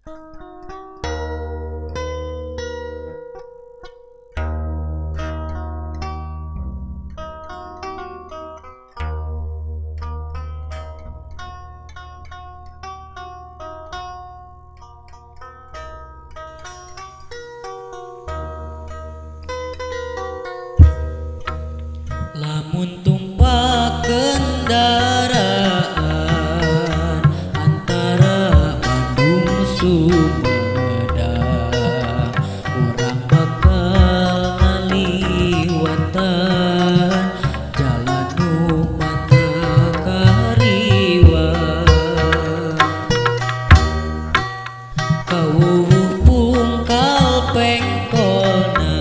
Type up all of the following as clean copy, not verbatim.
Lamun tumpak kendaraan antara Bandung Sumedang, urang bakal ngaliwatan jalan nu mata kariwang. Kawuh pungkal pengkona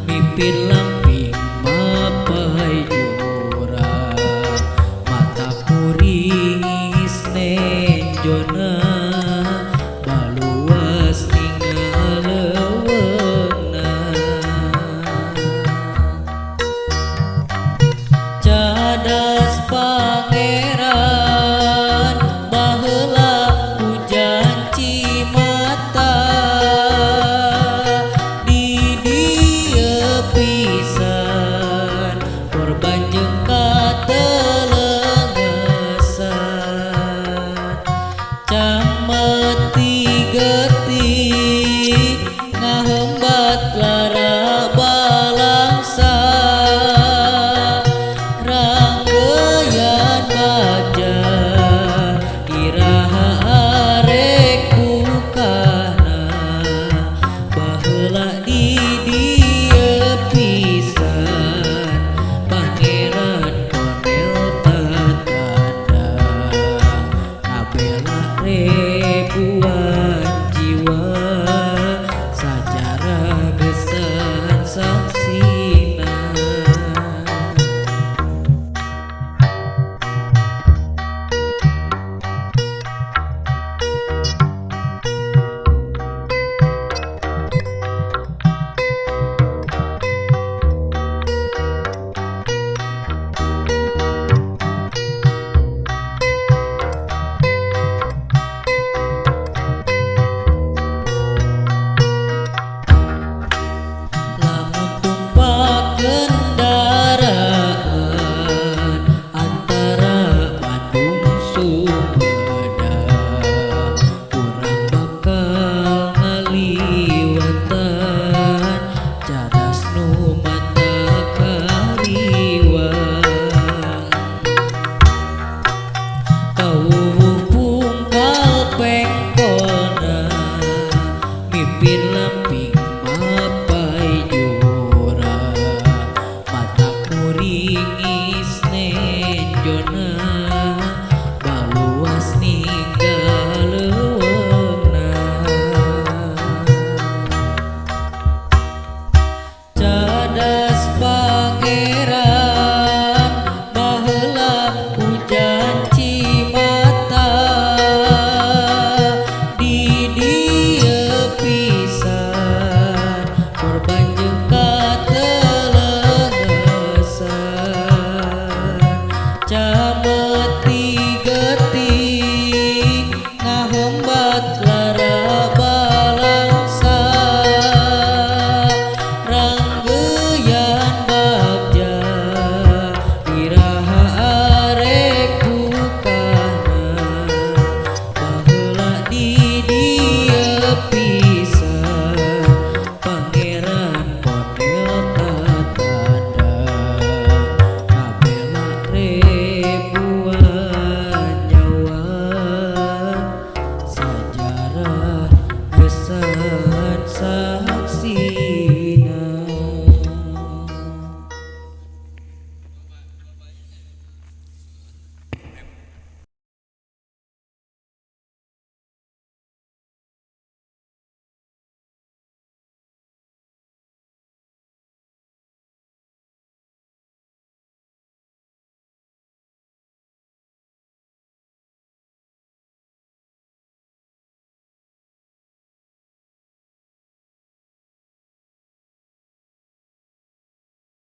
mipin lamping mapai jurang, mata kuring nenjona baluas ningaleuweungna. Cadas pangeran baheula hujan cimata, di dieu pisan korban jeung katelengesan. Cameti geutik ngahembat lara balangsa, ranggeyan baja iraha arek bukana, baheula di dieu pisan Pangeran Kolonel Tatandang ngabela ribuan.